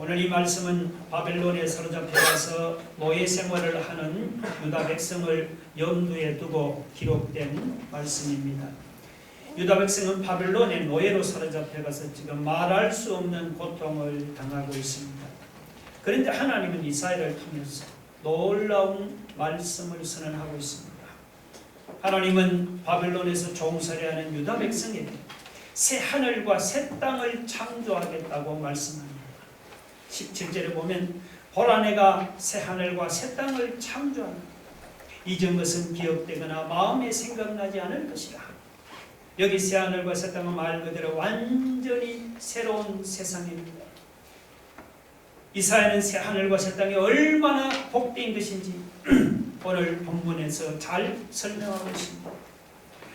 오늘 이 말씀은 바벨론에 사로잡혀가서 노예 생활을 하는 유다 백성을 염두에 두고 기록된 말씀입니다. 유다 백성은 바벨론의 노예로 사로잡혀가서 지금 말할 수 없는 고통을 당하고 있습니다. 그런데 하나님은 이사야를 통해서 놀라운 말씀을 선언하고 있습니다. 하나님은 바벨론에서 종살이하는 유다 백성에게 새 하늘과 새 땅을 창조하겠다고 말씀합니다. 17절에 보면 보라 내가 새 하늘과 새 땅을 창조한다. 이전 것은 기억되거나 마음에 생각나지 않을 것이라. 여기 새 하늘과 새 땅은 말 그대로 완전히 새로운 세상입니다. 이사야는 새 하늘과 새 땅이 얼마나 복된 것인지 오늘 본문에서 잘 설명하고 있습니다.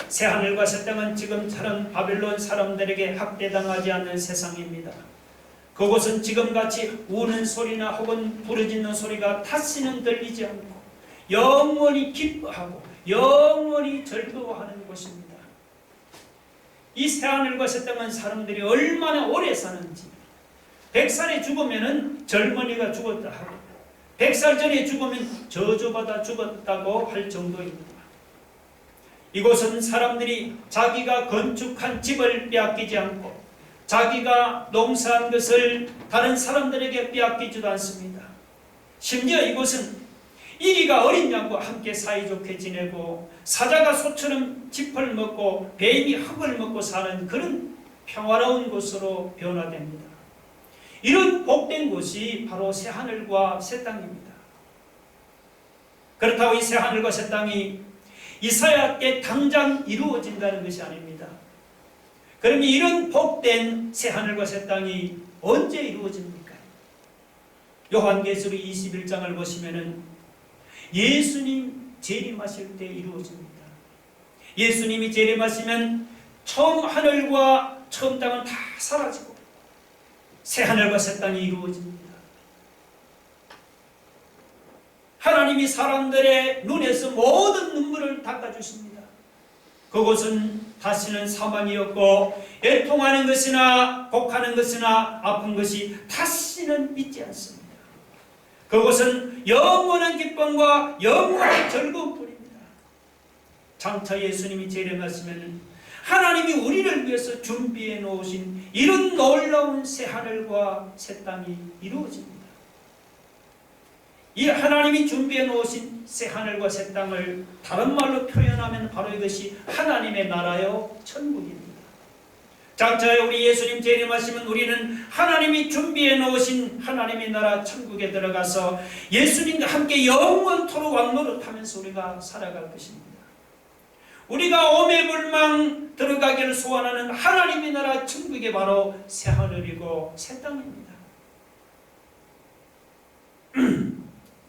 새 하늘과 새 땅은 지금처럼 바벨론 사람들에게 학대당하지 않는 세상입니다. 그곳은 지금같이 우는 소리나 혹은 부르짖는 소리가 다시는 들리지 않고 영원히 기뻐하고 영원히 즐거워하는 곳입니다. 이 새하늘과 새 땅은 사람들이 얼마나 오래 사는지 100살에 죽으면 젊은이가 죽었다 하고 100살 전에 죽으면 저주받아 죽었다고 할 정도입니다. 이곳은 사람들이 자기가 건축한 집을 빼앗기지 않고 자기가 농사한 것을 다른 사람들에게 빼앗기지도 않습니다. 심지어 이곳은 이리가 어린 양과 함께 사이좋게 지내고 사자가 소처럼 짚을 먹고 뱀이 흙을 먹고 사는 그런 평화로운 곳으로 변화됩니다. 이런 복된 곳이 바로 새하늘과 새 땅입니다. 그렇다고 이 새하늘과 새 땅이 이사야 때 당장 이루어진다는 것이 아닙니다. 그럼 이런 복된 새하늘과 새 땅이 언제 이루어집니까? 요한계시록 21장을 보시면은 예수님 재림하실 때 이루어집니다. 예수님이 재림하시면 처음 하늘과 처음 땅은 다 사라지고 새하늘과 새 땅이 이루어집니다. 하나님이 사람들의 눈에서 모든 눈물을 닦아주십니다. 그곳은 다시는 사망이 없고 애통하는 것이나 곡하는 것이나 아픈 것이 다시는 있지 않습니다. 그곳은 영원한 기쁨과 영원한 즐거움뿐입니다. 장차 예수님이 재림하시면 하나님이 우리를 위해서 준비해 놓으신 이런 놀라운 새 하늘과 새 땅이 이루어집니다. 이 하나님이 준비해 놓으신 새 하늘과 새 땅을 다른 말로 표현하면 바로 이것이 하나님의 나라요 천국입니다. 장차에 우리 예수님 재림하시면 우리는 하나님이 준비해 놓으신 하나님의 나라 천국에 들어가서 예수님과 함께 영원토록 왕노릇하면서 우리가 살아갈 것입니다. 우리가 오매불망 들어가기를 소원하는 하나님의 나라 천국이 바로 새 하늘이고 새 땅입니다.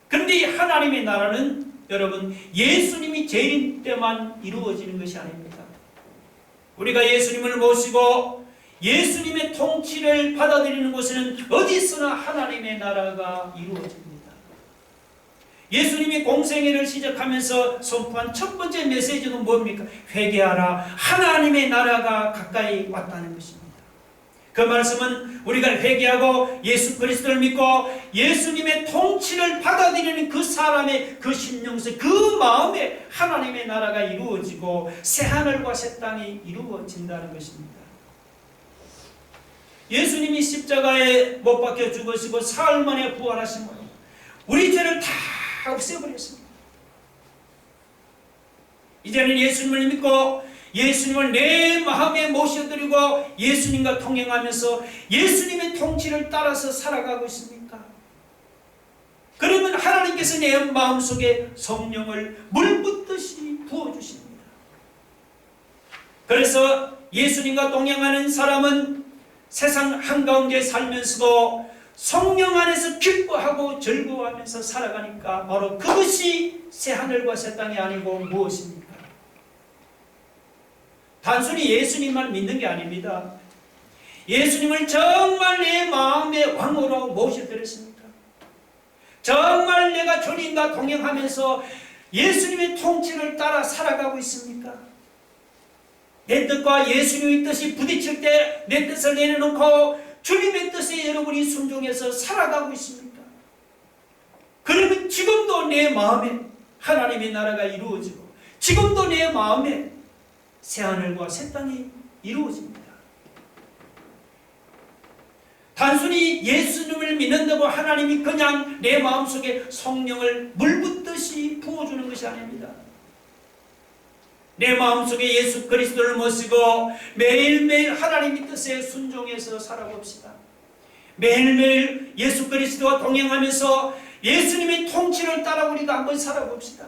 그런데 이 하나님의 나라는 여러분 예수님이 재림 때만 이루어지는 것이 아닙니다. 우리가 예수님을 모시고 예수님의 통치를 받아들이는 곳에는 어디서나 하나님의 나라가 이루어집니다. 예수님이 공생애를 시작하면서 선포한 첫 번째 메시지는 뭡니까? 회개하라. 하나님의 나라가 가까이 왔다는 것입니다. 그 말씀은 우리가 회개하고 예수 그리스도를 믿고 예수님의 통치를 받아들이는 그 사람의 그 심령세 그 마음에 하나님의 나라가 이루어지고 새하늘과 새 땅이 이루어진다는 것입니다. 예수님이 십자가에 못 박혀 죽으시고 사흘 만에 부활하신 거예요. 우리 죄를 다 없애버렸습니다. 이제는 예수님을 믿고 예수님을 내 마음에 모셔드리고 예수님과 통행하면서 예수님의 통치를 따라서 살아가고 있습니까? 그러면 하나님께서 내 마음속에 성령을 물 붓듯이 부어주십니다. 그래서 예수님과 동행하는 사람은 세상 한가운데 살면서도 성령 안에서 기뻐하고 즐거워하면서 살아가니까 바로 그것이 새하늘과 새 땅이 아니고 무엇입니까? 단순히 예수님만 믿는 게 아닙니다. 예수님을 정말 내 마음의 왕으로 모셔드렸습니까? 정말 내가 주님과 동행하면서 예수님의 통치를 따라 살아가고 있습니까? 내 뜻과 예수님의 뜻이 부딪힐 때 내 뜻을 내려놓고 주님의 뜻에 여러분이 순종하고 순종해서 살아가고 있습니까? 그러면 지금도 내 마음에 하나님의 나라가 이루어지고 지금도 내 마음에 새하늘과 새 땅이 이루어집니다. 단순히 예수님을 믿는다고 하나님이 그냥 내 마음속에 성령을 물붓듯이 부어주는 것이 아닙니다. 내 마음속에 예수 그리스도를 모시고 매일매일 하나님의 뜻에 순종해서 살아봅시다. 매일매일 예수 그리스도와 동행하면서 예수님의 통치를 따라 우리가 한번 살아봅시다.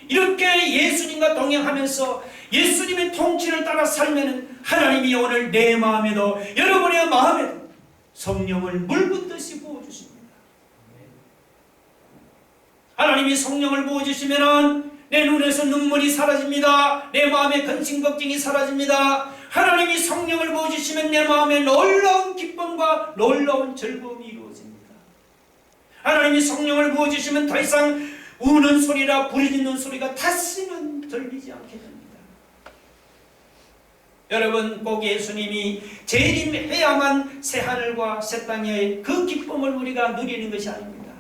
이렇게 예수님과 동행하면서 예수님의 통치를 따라 살면 하나님이 오늘 내 마음에도 여러분의 마음에도 성령을 물붓듯이 부어주십니다. 하나님이 성령을 부어주시면 내 눈에서 눈물이 사라집니다. 내 마음의 근심 걱정이 사라집니다. 하나님이 성령을 부어주시면 내 마음에 놀라운 기쁨과 놀라운 즐거움이 이루어집니다. 하나님이 성령을 부어주시면 더 이상 우는 소리나 부르짖는 소리가 다시는 들리지 않게 됩니다. 여러분, 꼭 예수님이 재림해야만 새하늘과 새 땅의 그 기쁨을 우리가 누리는 것이 아닙니다.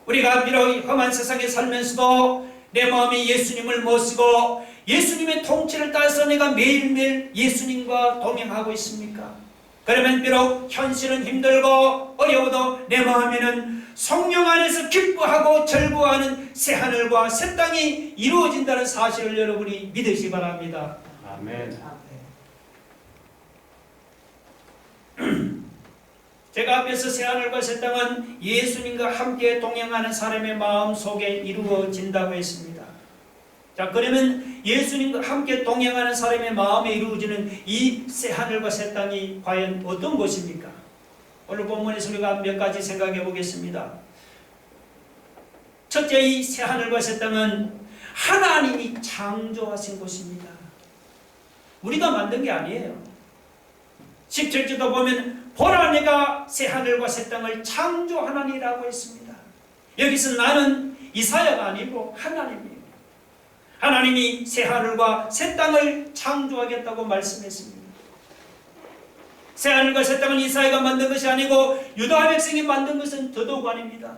우리가 비록 험한 세상에 살면서도 내 마음에 예수님을 모시고 예수님의 통치를 따라서 내가 매일매일 예수님과 동행하고 있습니까? 그러면 비록 현실은 힘들고 어려워도 내 마음에는 성령 안에서 기뻐하고 즐거워하는 새하늘과 새 땅이 이루어진다는 사실을 여러분이 믿으시기 바랍니다. 아멘. 제가 앞에서 새하늘과 새 땅은 예수님과 함께 동행하는 사람의 마음 속에 이루어진다고 했습니다. 자, 그러면 예수님과 함께 동행하는 사람의 마음에 이루어지는 이 새하늘과 새 땅이 과연 어떤 곳입니까? 오늘 본문에서 우리가 몇 가지 생각해 보겠습니다. 첫째, 이 새하늘과 새 땅은 하나님이 창조하신 곳입니다. 우리가 만든 게 아니에요. 17절도 보면 보라 내가 새하늘과 새 땅을 창조하나니라고 했습니다. 여기서 나는 이사야가 아니고 하나님이에요. 하나님이 새하늘과 새 땅을 창조하겠다고 말씀했습니다. 새하늘과 새 땅은 이사야가 만든 것이 아니고 유다 백성이 만든 것은 더더욱 아닙니다.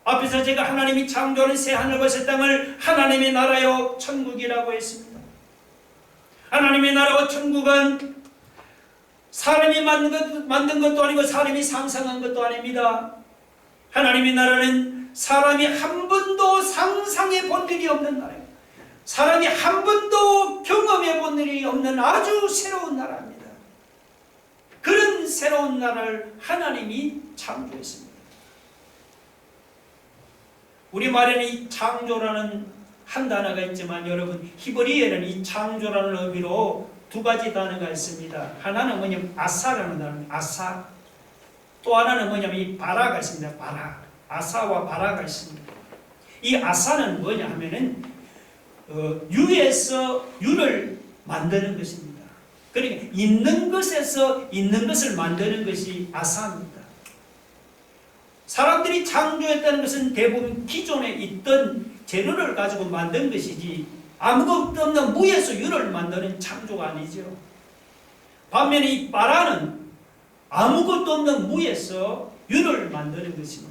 앞에서 제가 하나님이 창조하는 새하늘과 새 땅을 하나님의 나라요 천국이라고 했습니다. 하나님의 나라와 천국은 사람이 만든 것도 아니고 사람이 상상한 것도 아닙니다. 하나님의 나라는 사람이 한 번도 상상해 본 일이 없는 나라예요. 사람이 한 번도 경험해 본 일이 없는 아주 새로운 나라입니다. 그런 새로운 나라를 하나님이 창조했습니다. 우리말에는 이 창조라는 한 단어가 있지만 여러분, 히브리어에는 이 창조라는 의미로 두 가지 단어가 있습니다. 하나는 뭐냐면 아사라는 단어입니다. 아사. 또 하나는 뭐냐면 이 바라가 있습니다. 바라. 아사와 바라가 있습니다. 이 아사는 뭐냐 하면은 유에서 유를 만드는 것입니다. 그러니까 있는 것에서 있는 것을 만드는 것이 아사입니다. 사람들이 창조했다는 것은 대부분 기존에 있던 재료를 가지고 만든 것이지 아무것도 없는 무에서 유를 만드는 창조가 아니죠. 반면에 이 바라는 아무것도 없는 무에서 유를 만드는 것입니다.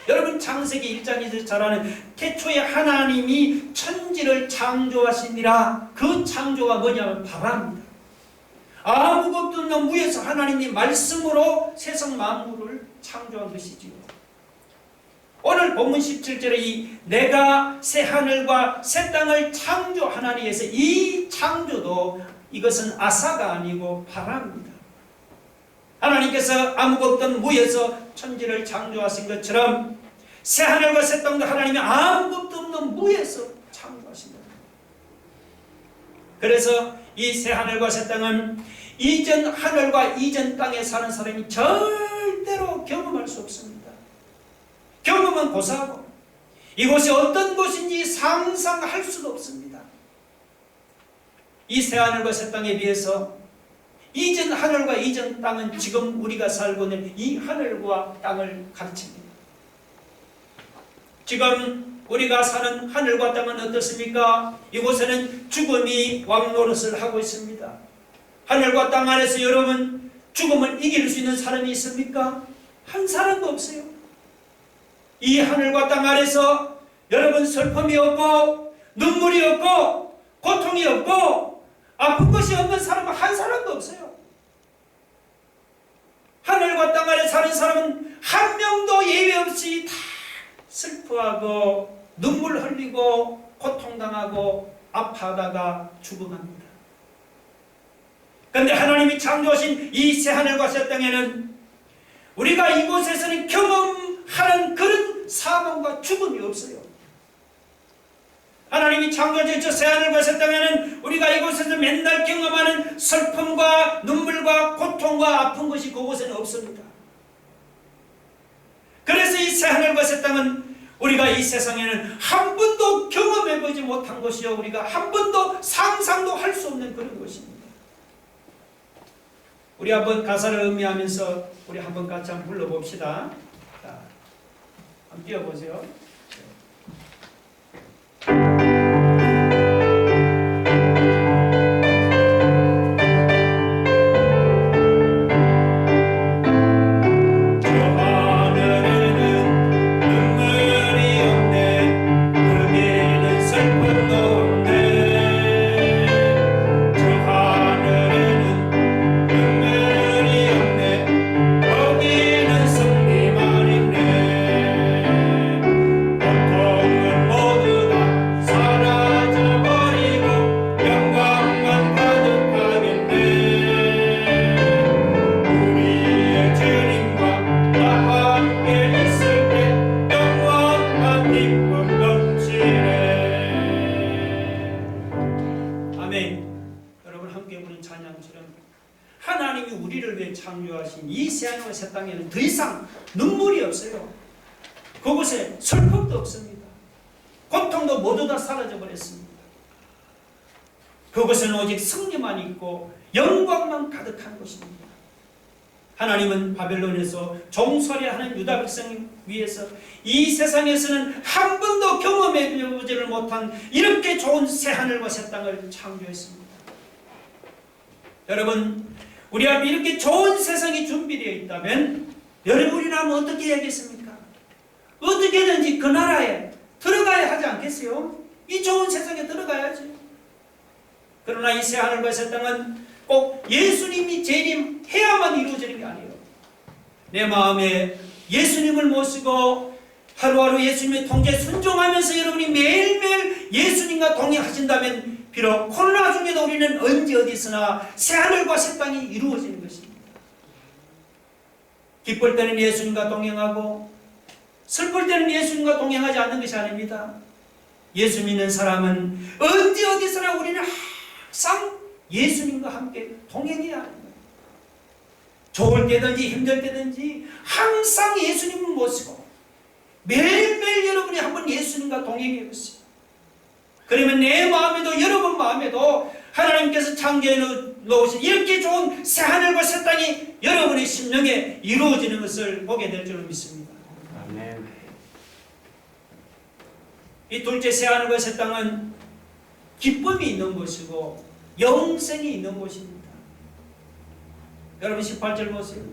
여러분, 창세기 1장에서 잘 아는 태초에 하나님이 천지를 창조하시니라. 그 창조가 뭐냐면 바라입니다. 아무것도 없는 무에서 하나님이 말씀으로 세상 만물을 창조한 것이지요. 오늘 본문 17절에 이 내가 새 하늘과 새 땅을 창조하나니 해서 이 창조도 이것은 아사가 아니고 바라입니다. 하나님께서 아무것도 없던 무에서 천지를 창조하신 것처럼 새 하늘과 새 땅도 하나님이 아무것도 없는 무에서 창조하신 겁니다. 그래서 이 새 하늘과 새 땅은 이전 하늘과 이전 땅에 사는 사람이 절대로 경험할 수 없습니다. 경험은 고사하고 이곳이 어떤 곳인지 상상할 수도 없습니다. 이 새 하늘과 새 땅에 비해서 이전 하늘과 이전 땅은 지금 우리가 살고 있는 이 하늘과 땅을 가르칩니다. 지금 우리가 사는 하늘과 땅은 어떻습니까? 이곳에는 죽음이 왕노릇을 하고 있습니다. 하늘과 땅 안에서 여러분 죽음을 이길 수 있는 사람이 있습니까? 한 사람도 없어요. 이 하늘과 땅 아래서 여러분 슬픔이 없고 눈물이 없고 고통이 없고 아픈 것이 없는 사람은 한 사람도 없어요. 하늘과 땅 아래 사는 사람은 한 명도 예외 없이 다 슬퍼하고 눈물 흘리고 고통당하고 아파하다가 죽어갑니다. 그런데 하나님이 창조하신 이 새하늘과 새 땅에는 우리가 이곳에서는 경험하는 그런 사망과 죽음이 없어요. 하나님이 창조하신 저 새하늘과 새 땅에는 우리가 이곳에서 맨날 경험하는 슬픔과 눈물과 고통과 아픈 것이 그곳에는 없습니다. 그래서 이 새하늘과 새 땅은 우리가 이 세상에는 한 번도 경험해보지 못한 것이요, 우리가 한 번도 상상도 할 수 없는 그런 것입니다. 우리 한번 가사를 음미하면서 우리 한번 같이 한번 불러봅시다. 자, 한번 띄워보세요. 하나님이 우리를 위해 창조하신 이 새하늘과 새 땅에는 더 이상 눈물이 없어요. 그곳에 슬픔도 없습니다. 고통도 모두 다 사라져 버렸습니다. 그곳에는 오직 승리만 있고 영광만 가득한 곳입니다. 하나님은 바벨론에서 종살이하는 유다 백성 위해서 이 세상에서는 한 번도 경험해보지를 못한 이렇게 좋은 새하늘과 새 땅을 창조했습니다. 여러분, 우리 앞에 이렇게 좋은 세상이 준비되어 있다면 여러분이라면 어떻게 해야겠습니까? 어떻게든지 그 나라에 들어가야 하지 않겠어요? 이 좋은 세상에 들어가야지. 그러나 이 새하늘과 새 땅은 꼭 예수님이 재림해야만 이루어지는 게 아니에요. 내 마음에 예수님을 모시고 하루하루 예수님의 통제에 순종하면서 여러분이 매일매일 예수님과 동행하신다면 비록 코로나 중에도 우리는 언제 어디서나 새하늘과 새 땅이 이루어지는 것입니다. 기쁠 때는 예수님과 동행하고 슬플 때는 예수님과 동행하지 않는 것이 아닙니다. 예수 믿는 사람은 언제 어디서나 우리는 항상 예수님과 함께 동행해야 하는 거예요. 좋을 때든지 힘들 때든지 항상 예수님을 모시고 매일매일 여러분이 한번 예수님과 동행해 보세요. 그러면 내 마음에도 여러분 마음에도 하나님께서 창조해 놓으신 이렇게 좋은 새하늘과 새 땅이 여러분의 심령에 이루어지는 것을 보게 될 줄로 믿습니다. 아멘. 이 둘째 새하늘과 새 땅은 기쁨이 있는 곳이고 영생이 있는 곳입니다. 여러분 18절 보세요.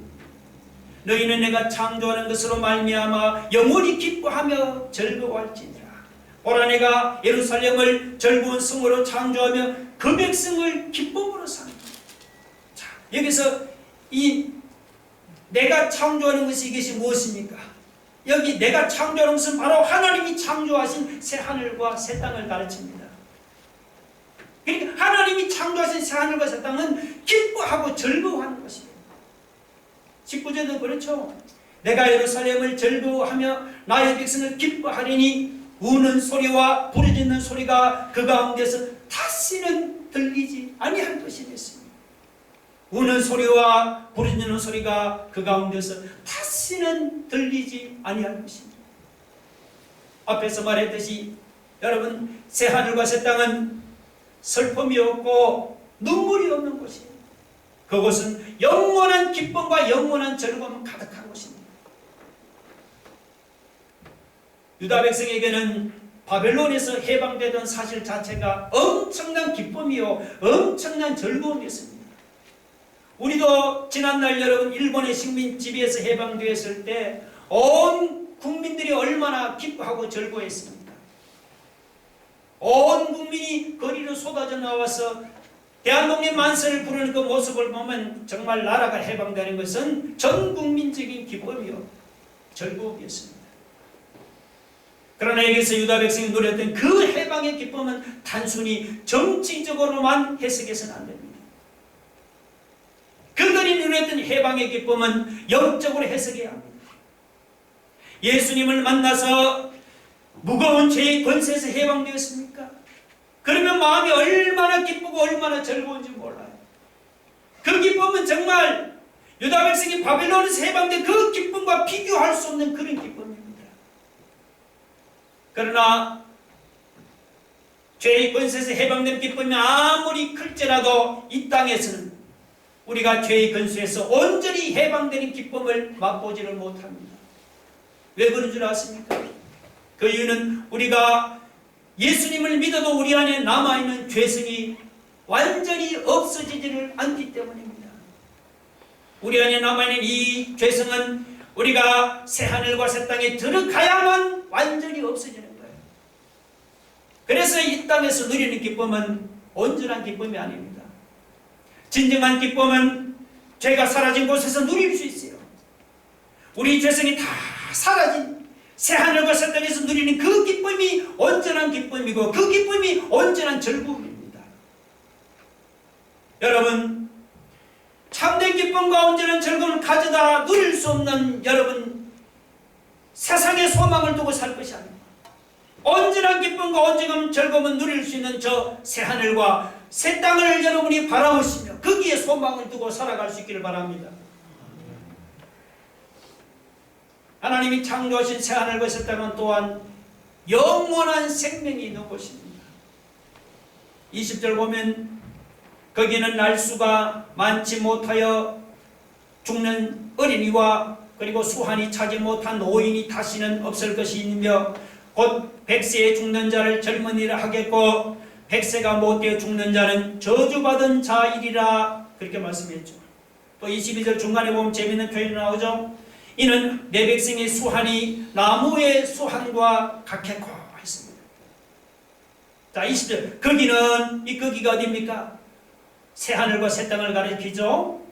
너희는 내가 창조하는 것으로 말미암아 영원히 기뻐하며 즐거워할지니라. 보라, 내가 예루살렘을 즐거운 성으로 창조하며 그 백성을 기쁨으로 삼는다. 자, 여기서 이 내가 창조하는 것이 이것이 무엇입니까? 여기 내가 창조하는 것은 바로 하나님이 창조하신 새 하늘과 새 땅을 가르칩니다. 그러니까 하나님이 창조하신 새하늘과 새 땅은 기뻐하고 즐거워하는 것이에요. 19절도 그렇죠. 내가 예루살렘을 즐거워하며 나의 백성을 기뻐하리니 우는 소리와 부르짖는 소리가 그 가운데서 다시는 들리지 아니할 것이 됐습니다. 우는 소리와 부르짖는 소리가 그 가운데서 다시는 들리지 아니할 것입니다. 앞에서 말했듯이 여러분, 새하늘과 새 땅은 슬픔이 없고 눈물이 없는 곳이에요. 그곳은 영원한 기쁨과 영원한 즐거움 가득한 곳입니다. 유다 백성에게는 바벨론에서 해방되던 사실 자체가 엄청난 기쁨이요 엄청난 즐거움이었습니다. 우리도 지난날 여러분 일본의 식민지배에서 해방되었을 때 온 국민들이 얼마나 기뻐하고 즐거워했습니까? 온 국민이 거리로 쏟아져 나와서 대한독립 만세를 부르는 그 모습을 보면 정말 나라가 해방되는 것은 전 국민적인 기쁨이요 즐거움이었습니다. 그러나 여기서 유다 백성이 누렸던 그 해방의 기쁨은 단순히 정치적으로만 해석해서는 안 됩니다. 그들이 누렸던 해방의 기쁨은 영적으로 해석해야 합니다. 예수님을 만나서 무거운 죄의 권세에서 해방되었습니까? 그러면 마음이 얼마나 기쁘고 얼마나 즐거운지 몰라요. 그 기쁨은 정말 유다 백성이 바벨론에서 해방된 그 기쁨과 비교할 수 없는 그런 기쁨입니다. 그러나 죄의 권세에서 해방된 기쁨이 아무리 클지라도 이 땅에서는 우리가 죄의 권세에서 온전히 해방되는 기쁨을 맛보지를 못합니다. 왜 그런 줄 아십니까? 그 이유는 우리가 예수님을 믿어도 우리 안에 남아있는 죄성이 완전히 없어지지를 않기 때문입니다. 우리 안에 남아있는 이 죄성은 우리가 새하늘과 새 땅에 들어가야만 완전히 없어지는 거예요. 그래서 이 땅에서 누리는 기쁨은 온전한 기쁨이 아닙니다. 진정한 기쁨은 죄가 사라진 곳에서 누릴 수 있어요. 우리 죄성이 다 사라진 새하늘과 새 땅에서 누리는 그 기쁨이 온전한 기쁨이고 그 기쁨이 온전한 즐거움입니다. 여러분, 참된 기쁨과 온전한 즐거움을 가져다 누릴 수 없는 여러분, 세상의 소망을 두고 살 것이 아닙니다. 온전한 기쁨과 온전한 즐거움을 누릴 수 있는 저 새하늘과 새 땅을 여러분이 바라보시며 거기에 소망을 두고 살아갈 수 있기를 바랍니다. 하나님이 창조하신 새하늘과 새 땅은 또한 영원한 생명이 있는 곳입니다. 20절 보면 거기는 날수가 많지 못하여 죽는 어린이와 그리고 수한이 차지 못한 노인이 다시는 없을 것이며 곧 100세에 죽는 자를 젊은이라 하겠고 100세가 못되어 죽는 자는 저주받은 자이리라 그렇게 말씀했죠. 또 22절 중간에 보면 재미있는 표현이 나오죠. 이는 내 백성의 수한이 나무의 수한과 같겠고 했습니다. 자, 20절 거기는 이 거기가 어디입니까? 새하늘과 새 땅을 가리키죠.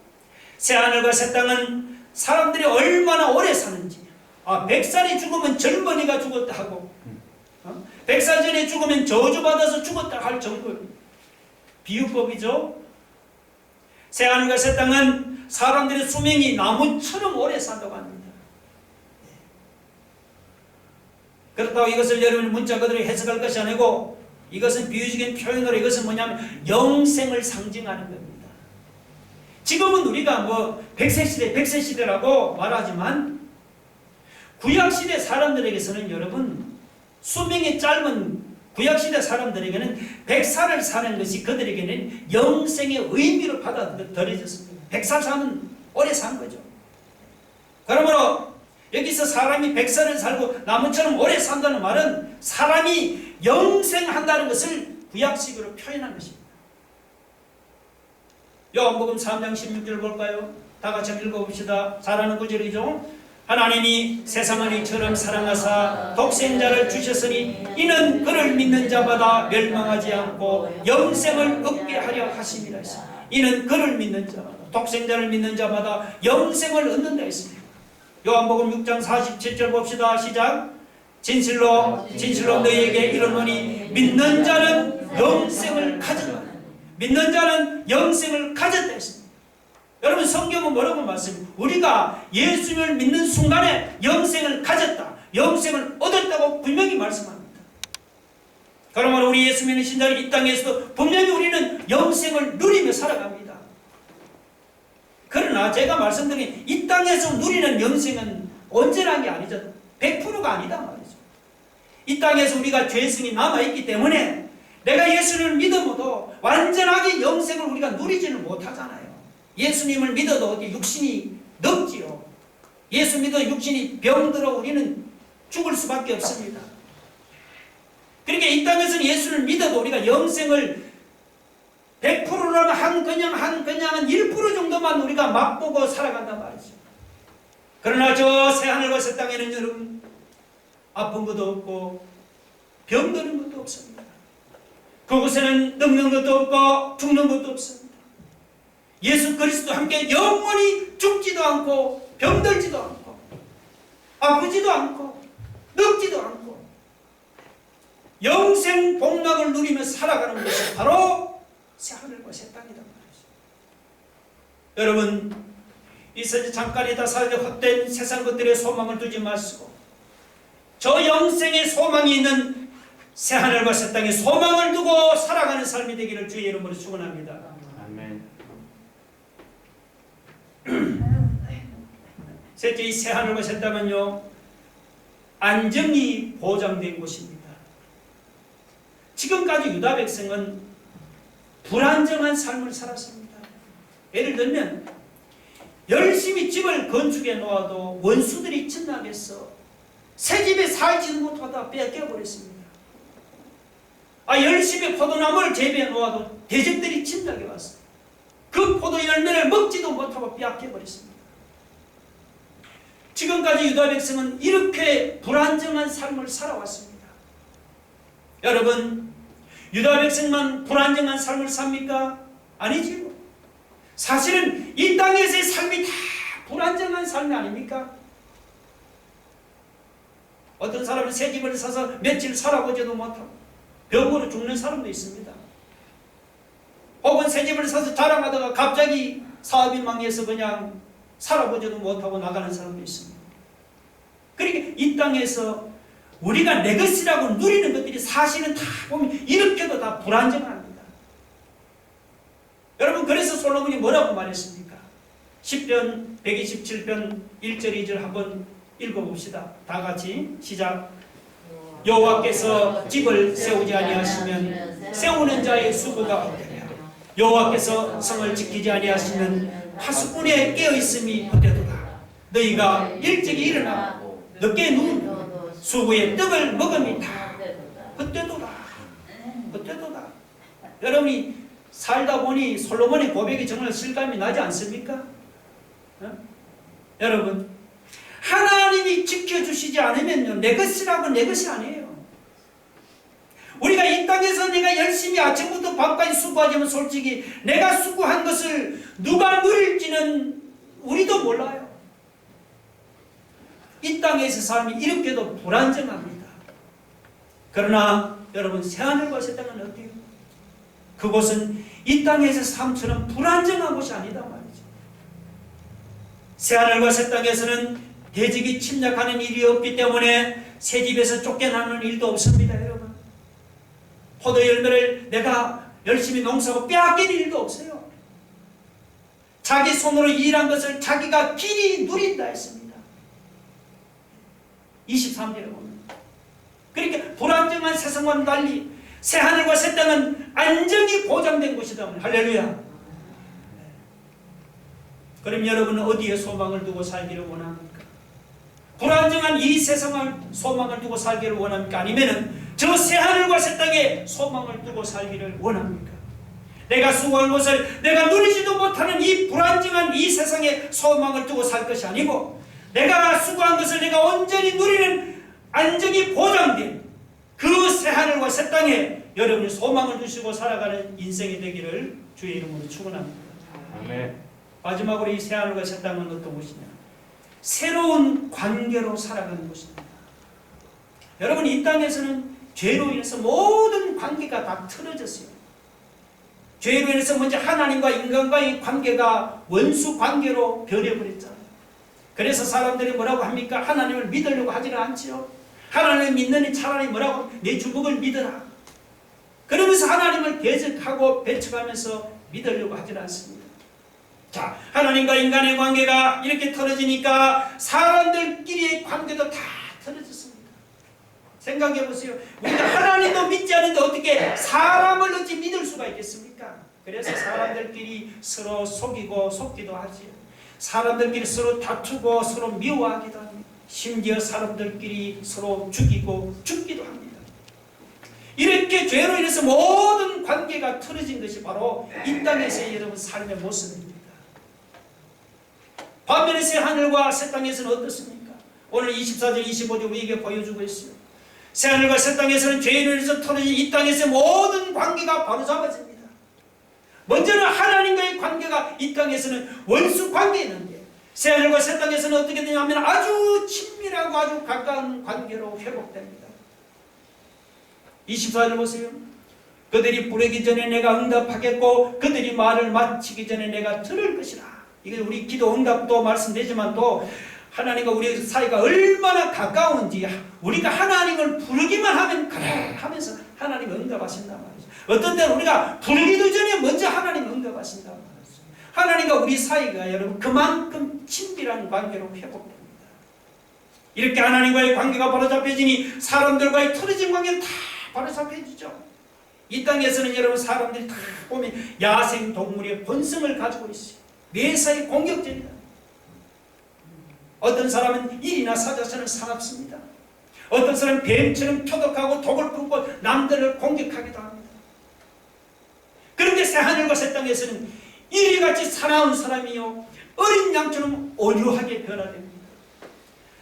새하늘과 새 땅은 사람들이 얼마나 오래 사는지 100살이 죽으면 젊은이가 죽었다 하고 100살 전에 죽으면 저주받아서 죽었다 할 정도입니다. 비유법이죠. 새하늘과 새 땅은 사람들의 수명이 나무처럼 오래 산다고 합니다. 그렇다고 이것을 여러분이 문자 그대로 해석할 것이 아니고 이것은 비유적인 표현으로 이것은 뭐냐면 영생을 상징하는 겁니다. 지금은 우리가 100세 시대, 100세 시대라고 말하지만 구약시대 사람들에게서는 여러분 수명이 짧은 구약시대 사람들에게는 100살을 사는 것이 그들에게는 영생의 의미로 받아들여졌습니다. 100살 사는 오래 산 거죠. 그러므로 여기서 사람이 100살을 살고 나무처럼 오래 산다는 말은 사람이 영생한다는 것을 구약식으로 표현한 것입니다. 요한복음 3장 16절 볼까요? 다 같이 읽어봅시다. 잘하는 구절이죠. 하나님이 세상을 이처럼 사랑하사 독생자를 주셨으니 이는 그를 믿는 자마다 멸망하지 않고 영생을 얻게 하려 하심이라 했습니다. 이는 그를 믿는 자마다 독생자를 믿는 자마다 영생을 얻는다 했습니다. 요한복음 6장 47절 봅시다. 시작. 진실로 진실로 너희에게 이르노니 믿는 자는 영생을 가졌다. 믿는 자는 영생을 가졌다 했습니다. 여러분 성경은 뭐라고 말씀합니까? 우리가 예수님을 믿는 순간에 영생을 가졌다, 영생을 얻었다고 분명히 말씀합니다. 그러므로 우리 예수 믿는 신자는 이 땅에서도 분명히 우리는 영생을 누리며 살아갑니다. 그러나 제가 말씀드린 이 땅에서 누리는 영생은 온전한 게 아니죠. 100%가 아니다 말이죠. 이 땅에서 우리가 죄성이 남아있기 때문에 내가 예수님을 믿어도 완전하게 영생을 우리가 누리지는 못하잖아요. 예수님을 믿어도 육신이 늙지요. 예수 믿어 육신이 병들어 우리는 죽을 수밖에 없습니다. 그러니까 이 땅에서는 예수를 믿어도 우리가 영생을 100%라면 한 그냥은 1% 정도만 우리가 맛보고 살아간단 말이죠. 그러나 저 새하늘과 새 땅에는 여러분 아픈 것도 없고 병드는 것도 없습니다. 그곳에는 늙는 것도 없고 죽는 것도 없습니다. 예수 그리스도와 함께 영원히 죽지도 않고 병들지도 않고 아프지도 않고 늙지도 않고 영생 복락을 누리며 살아가는 것이 바로 새하늘과 새 땅이란 말이죠. 여러분 이 세상 잠깐이다 살려 헛된 세상 것들의 소망을 두지 마시고 저 영생의 소망이 있는 새하늘과 새 땅에 소망을 두고 살아가는 삶이 되기를 주의 이름으로 축원합니다. 아멘. 셋째, 이 새하늘과 새 땅은요 안정이 보장된 곳입니다. 지금까지 유다 백성은 불안정한 삶을 살았습니다. 예를 들면 열심히 집을 건축해 놓아도 원수들이 침략해서 새 집에 살지도 못하다 빼앗겨버렸습니다. 열심히 포도나무를 재배해 놓아도 대적들이 침략해 왔어요. 그 포도 열매를 먹지도 못하고 빼앗겨버렸습니다. 지금까지 유다 백성은 이렇게 불안정한 삶을 살아왔습니다. 여러분 유다 백성만 불안정한 삶을 삽니까? 아니지요. 사실은 이 땅에서의 삶이 다 불안정한 삶이 아닙니까? 어떤 사람은 새 집을 사서 며칠 살아보지도 못하고 병으로 죽는 사람도 있습니다. 혹은 새 집을 사서 자랑하다가 갑자기 사업이 망해서 그냥 살아보지도 못하고 나가는 사람도 있습니다. 그러니까 이 땅에서 우리가 내 것이라고 누리는 것들이 사실은 다 보면 이렇게도 다 불안정합니다. 여러분 그래서 솔로몬이 뭐라고 말했습니까? 10편 127편 1절 2절 한번 읽어봅시다. 다 같이 시작. 여호와께서 집을 세우지 아니하시면 세우는 자의 수고가 헛되며 여호와께서 성을 지키지 아니하시면 파수꾼의 깨어있음이 헛되도다. 너희가 일찍이 일어나고 늦게 누우면 수고의 떡을 먹음이 다 헛되도다. 헛되도다. 여러분이 살다 보니 솔로몬의 고백이 정말 실감이 나지 않습니까? 여러분 하나님이 지켜주시지 않으면요 내 것이라고 내 것이 아니에요. 우리가 이 땅에서 내가 열심히 아침부터 밤까지 수고하지만 솔직히 내가 수고한 것을 누가 누릴지는 우리도 몰라요. 이 땅에서 삶이 이렇게도 불안정합니다. 그러나 여러분 새하늘과 새 땅은 어때요? 그곳은 이 땅에서 삶처럼 불안정한 곳이 아니다 말이죠. 새하늘과 새 땅에서는 대적이 침략하는 일이 없기 때문에 새 집에서 쫓겨나는 일도 없습니다. 여러분 포도 열매를 내가 열심히 농사하고 빼앗길 일도 없어요. 자기 손으로 일한 것을 자기가 길이 누린다 했습니다. 23절에 보면 그러니까 불안정한 세상과는 달리 새하늘과 새 땅은 안정이 보장된 곳이다. 할렐루야. 그럼 여러분은 어디에 소망을 두고 살기를 원합니까? 불안정한 이 세상을 소망을 두고 살기를 원합니까? 아니면은 저 새하늘과 새 땅에 소망을 두고 살기를 원합니까? 내가 수고한 것을 내가 누리지도 못하는 이 불안정한 이 세상에 소망을 두고 살 것이 아니고 내가 수고한 것을 내가 온전히 누리는 안정이 보장된 그 새하늘과 새 땅에 여러분이 소망을 두시고 살아가는 인생이 되기를 주의 이름으로 축원합니다. 아멘. 마지막으로 이 새하늘과 새 땅은 어떤 곳이냐? 새로운 관계로 살아가는 곳입니다. 여러분 이 땅에서는 죄로 인해서 모든 관계가 다 틀어졌어요. 죄로 인해서 먼저 하나님과 인간과의 관계가 원수 관계로 변해버렸잖아요. 그래서 사람들이 뭐라고 합니까? 하나님을 믿으려고 하지는 않지요. 하나님을 믿느니 차라리 뭐라고? 내 주먹을 믿어라. 그러면서 하나님을 대적하고 배척하면서 믿으려고 하지는 않습니다. 자, 하나님과 인간의 관계가 이렇게 틀어지니까 사람들끼리의 관계도 다 틀어졌습니다. 생각해 보세요. 우리가 하나님도 믿지 않는데 어떻게 사람을 어찌 믿을 수가 있겠습니까? 그래서 사람들끼리 서로 속이고 속기도 하지요. 사람들끼리 서로 다투고 서로 미워하기도 합니다. 심지어 사람들끼리 서로 죽이고 죽기도 합니다. 이렇게 죄로 인해서 모든 관계가 틀어진 것이 바로 이 땅에서의 여러분 삶의 모습입니다. 반면에 새 하늘과 새 땅에서는 어떻습니까? 오늘 24절 25절 우리에게 보여주고 있어요. 새 하늘과 새 땅에서는 죄로 인해서 틀어진 이 땅에서의 모든 관계가 바로잡아집니다. 먼저는 하나님과의 관계가 이 땅에서는 원수 관계였는데 새 하늘과 새 땅에서는 어떻게 되냐면 아주 친밀하고 아주 가까운 관계로 회복됩니다. 24절 보세요. 그들이 부르기 전에 내가 응답하겠고 그들이 말을 마치기 전에 내가 들을 것이라. 이게 우리 기도 응답도 말씀되지만 또 하나님과 우리 사이가 얼마나 가까운지 우리가 하나님을 부르기만 하면 그래 하면서 하나님 응답하신단 말이죠. 어떤 때는 우리가 부르기도 전에 먼저 하나님 응답하신단 말이죠. 하나님과 우리 사이가 여러분 그만큼 친밀한 관계로 회복됩니다. 이렇게 하나님과의 관계가 바로잡혀지니 사람들과의 틀어진 관계는 다 바로잡혀지죠. 이 땅에서는 여러분 사람들이 다 보면 야생동물의 본성을 가지고 있어요. 매사에 공격적이다. 어떤 사람은 일이나 사자처럼 사납습니다. 어떤 사람은 뱀처럼 표독하고 독을 품고 남들을 공격하기도 합니다. 그런데 새하늘과 새 땅에서는 이리같이 사나운 사람이요 어린 양처럼 온유하게 변화됩니다.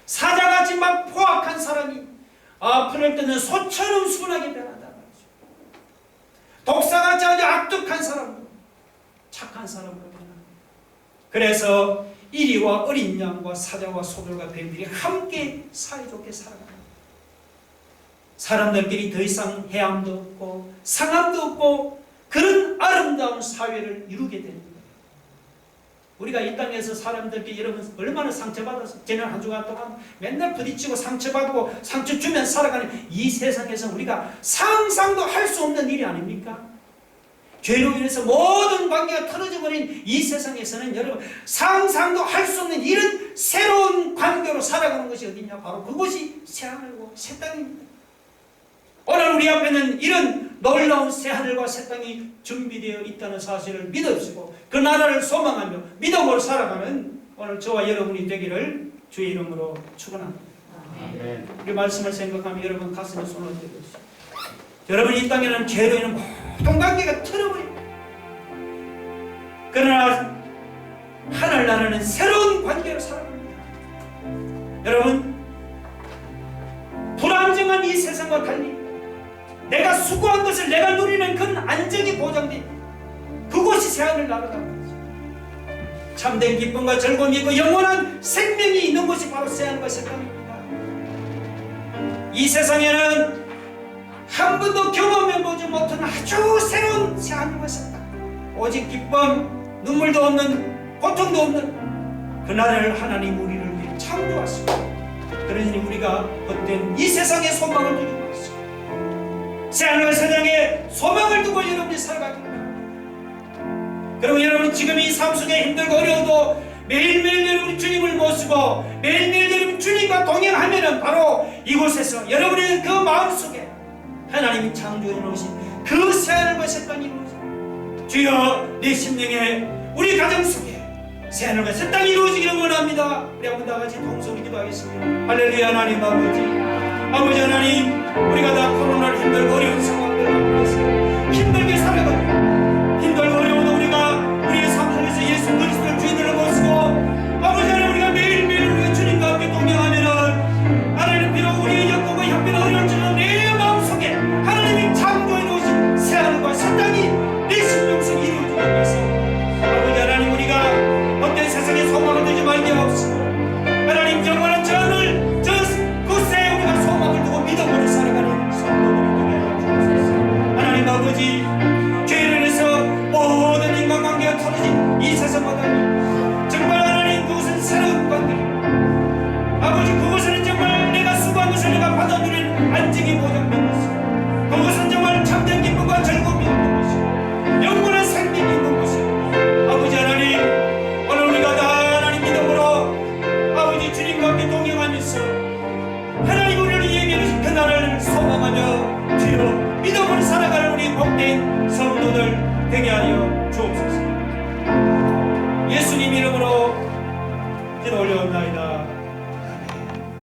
사자같이 막 포악한 사람이 풀을 뜯는 소처럼 순하게 변한다 말이죠. 독사같이 아주 악독한 사람도 착한 사람으로 변합니다. 그래서 이리와 어린 양과 사자와 소들과 뱀들이 함께 사이좋게 살아갑니다. 사람들끼리 더 이상 해함도 없고 상함도 없고 그런 아름다운 사회를 이루게 됩니다. 우리가 이 땅에서 사람들끼리 여러분 얼마나 상처받아서 지난 한 주간 동안 맨날 부딪히고 상처받고 상처 주면 살아가는 이 세상에서 우리가 상상도 할 수 없는 일이 아닙니까? 죄로 인해서 모든 관계가 틀어져 버린 이 세상에서는 여러분 상상도 할 수 없는 이런 새로운 관계로 살아가는 것이 어디냐? 바로 그곳이 새하늘과 새 땅입니다. 오늘 우리 앞에는 이런 놀라운 새하늘과 새 땅이 준비되어 있다는 사실을 믿으시고 그 나라를 소망하며 믿음으로 살아가는 오늘 저와 여러분이 되기를 주의 이름으로 축원합니다. 이 말씀을 생각하면 여러분 가슴에 손을 얹으십시오. 여러분 이 땅에는 죄로 인한 모든 관계가 틀어버립니다. 그러나 하늘나라는 새로운 관계로 살아갑니다. 여러분 불안정한 이 세상과 달리 내가 수고한 것을 내가 누리는 그런 안정이 보장됩니다. 그곳이 새하늘 나라다. 참된 기쁨과 즐거움이 있고 영원한 생명이 있는 곳이 바로 새하늘과 새 땅입니다. 이 세상에는 한 번도 경험해보지 못한 아주 새로운 새하늘과 새 땅, 오직 기쁨, 눈물도 없는, 고통도 없는 그날을 하나님 우리를 위해 창조하시고 그러니 우리가 헛된 이 세상에 소망을 두지 마시고 새하늘과 새 땅에 소망을 두고 여러분이 살아가기를 바랍니다. 그러면 여러분 지금 이 삶 속에 힘들고 어려워도 매일매일 여러분이 주님을 모시고 매일매일 여러분 주님과 동행하면 바로 이곳에서 여러분의 그 마음속에 하나님이 창조해 놓으신 그 새하늘과 새 땅이 이루어집니다. 주여 내 심령에 우리 가정 속에 새하늘과 새 땅이 이루어지기를 원합니다. 우리 한번 다 같이 동성으로 기도하겠습니다. 할렐루야. 하나님 아버지 하나님 우리가 다 코로나로 힘들고 어려운 상황들 가운데서 힘들게 살아가고 힘들고 어려워도 우리가 우리의 삶 속에서 예수 그리스도를 주인으로 모시고 아버지 하나님 우리가 매일매일 우리가 주님과 함께 동행하면은 하나님 비록 우리의 역경과 형편은 어려울지라도 내 마음속에 하나님이 창조해 놓으신 새하늘과 새 땅이 내 심령 속에 이루어지기 위해서 아버지 하나님 우리가 헛된 세상에 소망을 두지 말게 하옵시고 하나님 영원한 전을 그곳에 우리가 소망을 두고 믿음으로 살아가는 성도들이 되게 하옵소서. 하나님 아버지 죄로 인해서 모든 인간관계가 터진 이 세상마다 정말 하나님 그것은 새로운 관계 아버지 그것은 정말 내가 수고한 것을 내가 받아들인 안정이 보장된 것이고 그것은 정말 참된 기쁨과 즐거움이 있는 것이고 영원한 생명이 있는 것이고 아버지 하나님 오늘 우리가 다 하나님 믿음으로 아버지 주님과 함께 동행하면서 하나님 우리를 예비하신 그날을 소망하며 주여 믿음으로 살아가는 우리 복된 성도들 되게 하여 주옵소서. 예수님 이름으로 기도 올려옵나이다.